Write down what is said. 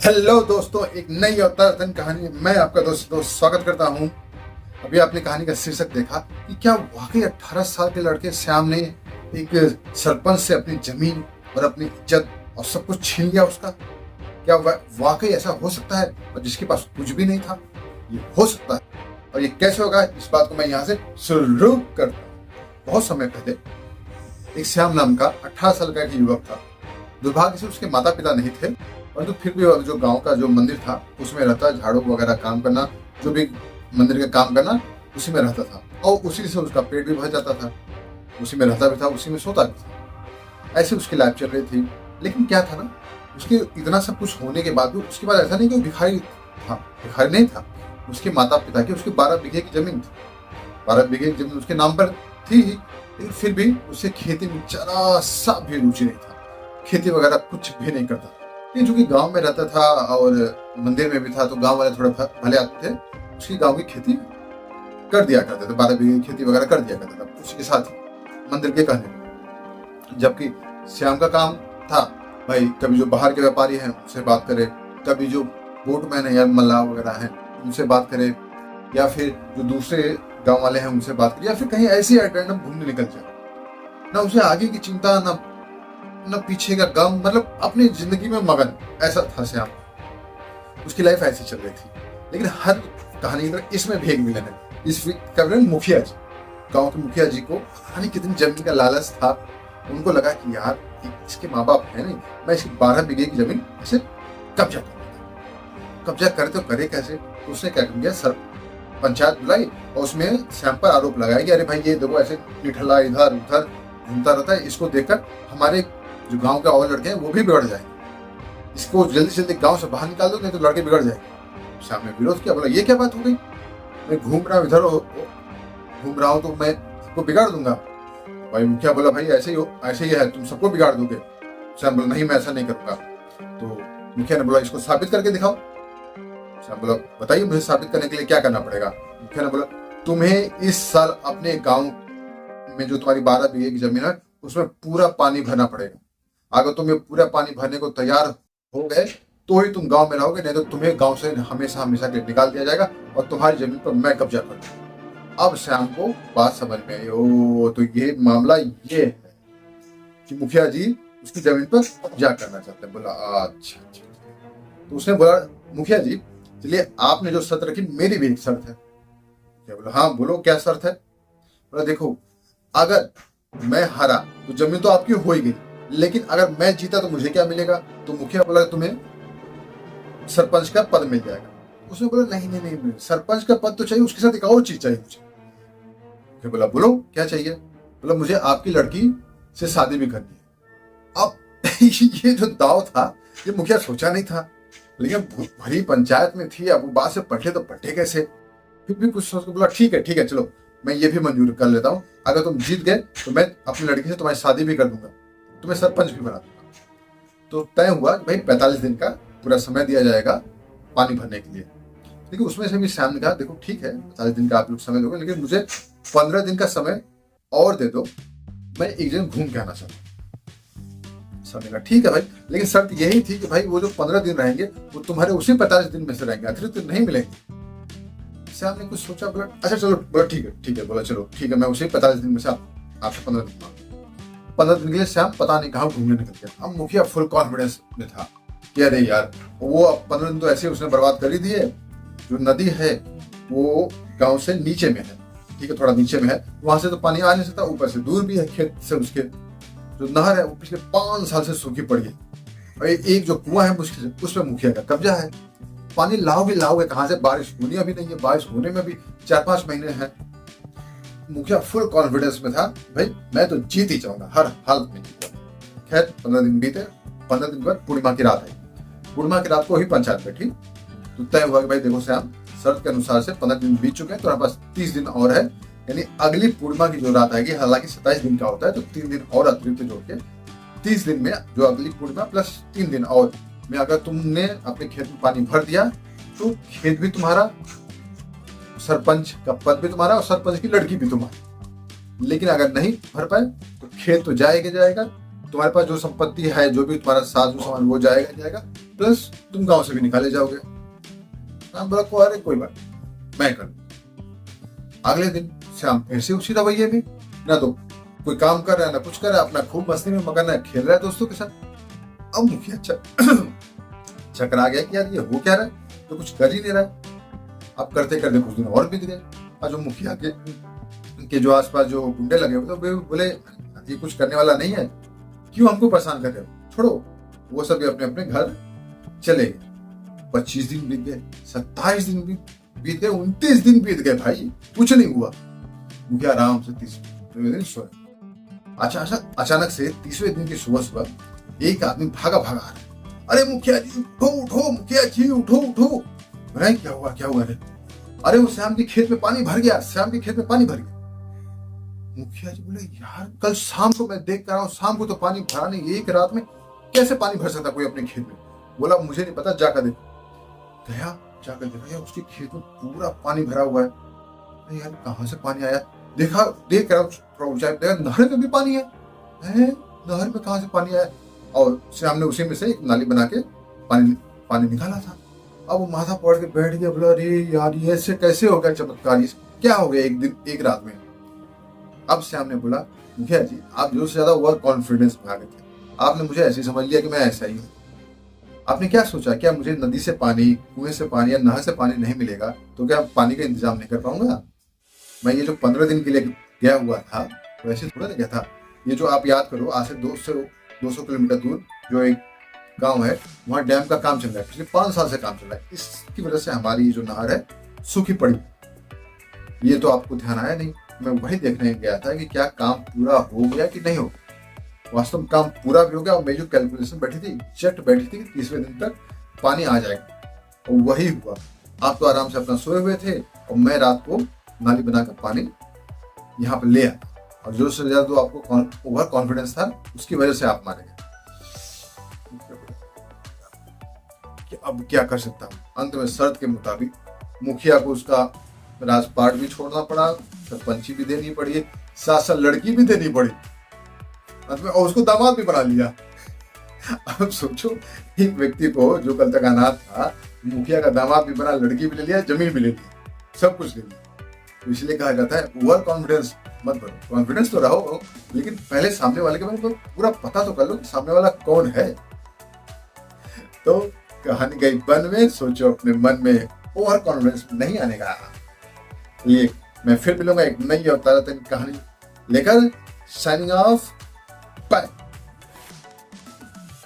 Hello दोस्तों, एक नई और ताज़ा कहानी मैं आपका दोस्तों स्वागत करता हूं। अभी आपने कहानी का शीर्षक देखा कि क्या वाकई 18 साल के लड़के श्याम ने एक सरपंच से अपनी जमीन और अपनी इज्जत और सब कुछ छीन लिया उसका। क्या वाकई ऐसा हो सकता है? और जिसके पास कुछ भी नहीं था, ये हो सकता है। और ये कैसे होगा, इस बात को मैं यहाँ से शुरू करता हूँ। बहुत समय पहले एक श्याम नाम का 18 साल का एक युवक था। दुर्भाग्य से उसके माता पिता नहीं थे, परंतु फिर भी जो गांव का जो मंदिर था उसमें रहता, झाड़ू वगैरह काम करना, जो भी मंदिर का काम करना, उसी में रहता था और उसी से उसका पेट भी भर जाता था। उसी में रहता भी था, उसी में सोता भी था। ऐसे उसकी लाइफ चल रही थी। लेकिन क्या था ना, उसके इतना सब कुछ होने के बाद भी उसके बाद ऐसा नहीं कि वो भिखारी था, भिखारी नहीं था। उसके माता पिता की उसकी 12 बीघे की जमीन थी। 12 बीघे की जमीन उसके नाम पर थी, लेकिन फिर भी उसे खेती में जरा सा भी रुचि नहीं था। खेती वगैरह कुछ भी नहीं करता। ये चूंकि गांव में रहता था और मंदिर में भी था, तो गांव वाले थोड़े भले आते थे, उसकी गांव की खेती कर दिया करते थे। 12 बीघे की खेती वगैरह कर दिया करता था उसी के साथ ही मंदिर के कहने में। जबकि श्याम का काम था भाई, कभी जो बाहर के व्यापारी हैं उनसे बात करे, कभी जो बोटमैन है या मल्लाह वगैरह हैं उनसे बात करे, या फिर जो दूसरे गांव वाले हैं उनसे बात करे, या फिर कहीं ऐसी रैंडम घूमने निकल जाए। ना उसे आगे की चिंता, ना पीछे का गम, मतलब अपनी जिंदगी में मगन। ऐसा था श्याम, उसकी लाइफ ऐसी चल रही थी। लेकिन हर कहानी की तरह इसमें भी एक विलन है। इस विलन मुखिया जी, गांव के मुखिया जी को पता नहीं कितनी जमीन का लालच था। उनको लगा कि यार इसके माँ बाप है नहीं, मैं इसकी 12 बीघे की जमीन ऐसे कब्जा कर लेता। कब्जा करे तो करे कैसे? तो उसने क्या किया, सर पंचायत बुलाई और उसमें श्याम पर आरोप लगाया कि अरे भाई ये देखो ऐसे निठल्ला इधर उधर घूमता रहता है, इसको देखकर हमारे जो गांव के और लड़के हैं वो भी बिगड़ जाएंगे। इसको जल्दी से जल्दी गांव से बाहर निकाल दो, नहीं तो लड़के बिगड़ जाएंगे। श्याम ने विरोध किया, बोला ये क्या बात हो गई, मैं घूम रहा हूँ इधर घूम रहा हूँ तो मैं सबको बिगाड़ दूंगा। भाई मुखिया बोला भाई ऐसे ही है, तुम सबको बिगाड़ दोगे। श्याम बोला नहीं, मैं ऐसा नहीं करूंगा। तो मुखिया ने बोला इसको साबित करके दिखाओ। श्याम बोला बताइए मुझे साबित करने के लिए क्या करना पड़ेगा। मुखिया ने बोला तुम्हें इस साल अपने गाँव में जो तुम्हारी 12 बीघे की जमीन है उसमें पूरा पानी भरना पड़ेगा। अगर तुम ये पूरा पानी भरने को तैयार हो गए तो ही तुम गांव में रहोगे, नहीं तो तुम्हें गांव से हमेशा हमेशा के निकाल दिया जाएगा और तुम्हारी जमीन पर मैं कब्जा करूंगा। अब श्याम को बात समझ में आई, ओ तो ये मामला ये है कि मुखिया जी उसकी जमीन पर कब्जा करना चाहते हैं। बोला अच्छा। तो उसने बोला मुखिया जी चलिए आपने जो शर्त रखी मेरी भी एक शर्त है। क्या बोला हाँ बोलो क्या शर्त है। बोला देखो अगर मैं हारा तो जमीन तो आपकी हो ही गई, लेकिन अगर मैं जीता तो मुझे क्या मिलेगा। तो मुखिया बोला तुम्हें सरपंच का पद मिल जाएगा। उसने बोला नहीं नहीं नहीं, सरपंच का पद तो चाहिए, उसके साथ एक और चीज चाहिए मुझे। मुखिया बोला बोलो क्या चाहिए। बोला मुझे आपकी लड़की से शादी भी करनी है। अब ये जो दाव था ये मुखिया सोचा नहीं था, लेकिन भरी पंचायत में थी। अब वो बात से पढ़े तो पढ़े कैसे। फिर भी कुछ सोच के बोला ठीक है चलो मैं ये भी मंजूर कर लेता हूँ। अगर तुम जीत गए तो मैं अपनी लड़की से तुम्हारी शादी भी कर दूंगा, तुम्हें सरपंच भी बना दूंगा। तो तय हुआ कि भाई 45 दिन का पूरा समय दिया जाएगा पानी भरने के लिए। लेकिन उसमें से भी श्याम ने कहा देखो ठीक है 45 दिन का आप लोग समय दोगे, लेकिन मुझे 15 दिन का समय और दे दो, मैं एक दिन घूम के आना चाहता हूँ। श्याम ने कहा ठीक है भाई, लेकिन शर्त यही थी कि भाई वो जो 15 दिन रहेंगे वो तुम्हारे उसी 45 दिन में से रहेंगे, अतिरिक्त दिन नहीं मिलेंगे। श्याम ने कुछ सोचा, बोला अच्छा चलो, बोला ठीक है। बोला चलो ठीक है, मैं उसे 45 दिन में से आपसे 15 दिन मांगूंगा। 15 दिन के लिए श्याम पता नहीं कहाँ घूमने निकल गया। अब मुखिया फुल कॉन्फिडेंस में था कि अरे यार वो 15 दिन तो ऐसे उसने बर्बाद कर ही दिए। जो नदी है वो गांव से नीचे में है, ठीक है थोड़ा नीचे में है, वहां से तो पानी आ नहीं सकता, ऊपर से दूर भी है खेत से। उसके जो नहर है वो पिछले 5 साल से सूखी पड़ी है और एक जो कुआं है उसमें मुखिया का कब्जा है। पानी लाओगे कहां से, बारिश होनी अभी नहीं है, बारिश होने में भी 4-5 महीने हैं। मुखिया फुल कॉन्फिडेंस में था भाई मैं तो जीत ही जाऊंगा, हर हालत में जीतूंगा। खैर 15 दिन बीते। 15 दिन बाद पूर्णिमा की रात आई। पूर्णिमा की रात को ही पंचायत बैठी तो तय हुआ कि भाई देखो श्याम शर्त के अनुसार से 15 दिन बीत चुके हैं, तो हमारे पास 30 दिन और है, यानी अगली पूर्णिमा की जो रात आएगी, हालांकि 27 दिन का होता है तो 3 दिन और अतिरिक्त जोड़ के 30 दिन में जो अगली पूर्णिमा प्लस 3 दिन और में अगर तुमने अपने खेत में पानी भर दिया तो खेत भी तुम्हारा, सरपंच का पद भी तुम्हारा और सरपंच की लड़की भी तुम्हारी। लेकिन अगर नहीं भर पाए तो खेत तो जाएगा, तुम्हारे पास जो संपत्ति है, जो भी तुम्हारा साजो सामान वो जाएगा, प्लस तुम गांव से भी निकाले जाओगे। श्याम बोला को अरे कोई बात मैं कर। अगले दिन श्याम फिर से उसी रवैये में, ना तो कोई काम कर रहा है ना कुछ कर रहा है, अपना खूब मस्ती में मगन है, खेल रहा है दोस्तों के साथ। अब मुखिया चकरा गया कि यार ये हो क्या रहा है, तो कुछ कर ही नहीं रहा है। अब करते करते कुछ दिन और बीत गए और जो मुखिया के जो आसपास जो गुंडे लगे हुए तो बोले ये कुछ करने वाला नहीं है, क्यों हमको परेशान कर रहे हो, छोड़ो। वो सभी अपने अपने घर चले गए। 25 दिन बीत गए, 27 दिन बीत गए, 29 दिन बीत गए भाई, कुछ नहीं हुआ। मुखिया आराम से 30वें दिन सोया। अचानक से 30वें दिन की सुबह सुबह एक आदमी भागा आ रहा है। अरे मुखिया जी उठो उठो, मुखिया जी उठो उठो। क्या हुआ अरे वो श्याम के खेत में पानी भर गया, श्याम के खेत में पानी भर गया। मुखिया जी बोले यार कल शाम को मैं देख कर रहा हूँ, शाम को तो पानी भरा नहीं, एक रात में कैसे पानी भर सकता कोई अपने खेत में। बोला मुझे नहीं पता, जाकर देखो। गया, जाकर देखा उसके खेत में पूरा पानी भरा हुआ है। यार कहाँ से पानी आया, देखा देख कर ऊंचाई देखा नहर में भी पानी है। नहर में कहाँ से पानी आया, और श्याम ने उसी में से एक नाली बना के पानी निकाला था। अब वो माथा पड़ के बैठ गया, बोला अरे यार ये ऐसे कैसे हो गया चमत्कार, क्या हो गया एक दिन एक रात में। अब श्याम ने बोला मुखिया जी आप जो से ज्यादा ओवर कॉन्फिडेंस में आ गए थे, आपने मुझे ऐसे समझ लिया कि मैं ऐसा ही हूँ। आपने क्या सोचा, क्या मुझे नदी से पानी, कुएं से पानी या नहर से पानी नहीं मिलेगा तो क्या पानी का इंतजाम नहीं कर पाऊंगा। मैं ये जो 15 दिन के लिए गया हुआ था वैसे थोड़ा नहीं गया था। ये जो आप याद करो, आज से 200 किलोमीटर दूर जो एक गांव है, वहाँ डैम का काम चल रहा है, पिछले 5 साल से काम चल रहा है। इसकी वजह से हमारी जो नहर है सूखी पड़ी। ये तो आपको ध्यान आया नहीं, मैं वही देखने गया था कि क्या काम पूरा हो गया कि नहीं हो। वास्तव में काम पूरा भी हो गया और मेरी जो कैलकुलेशन बैठी थी कि 30वें दिन तक पानी आ जाएगा, और वही हुआ। आप तो आराम से अपना सोए हुए थे और मैं रात को नाली बनाकर पानी यहाँ पे ले आया, और जो से ज्यादा तो आपको ओवर कॉन्फिडेंस था उसकी वजह से आप मारे गए। अब क्या कर सकता हूँ, अंत में शर्त के मुताबिक मुखिया को उसका राजपाट भी छोड़ना पड़ा, सरपंची भी देनी पड़ी, साथ लड़की भी देनी पड़ी, अंत में और उसको दामाद भी बना लिया। अब सोचो एक व्यक्ति को जो कल तक अनाथ था, मुखिया का दामाद भी बना, लड़की भी ले लिया, जमीन भी ले ली, सब कुछ ले लिया। तो इसलिए कहा जाता है ओवर कॉन्फिडेंस मत बनो, कॉन्फिडेंस तो रहो लेकिन पहले सामने वाले के बारे में पूरा पता तो कर लो कि सामने वाला कौन है। तो कहानी गई बन में, सोचो अपने मन में ओवर कॉन्फिडेंस नहीं आने का। ये मैं फिर मिलूंगा एक नई और ताज़ा कहानी लेकर। Signing off.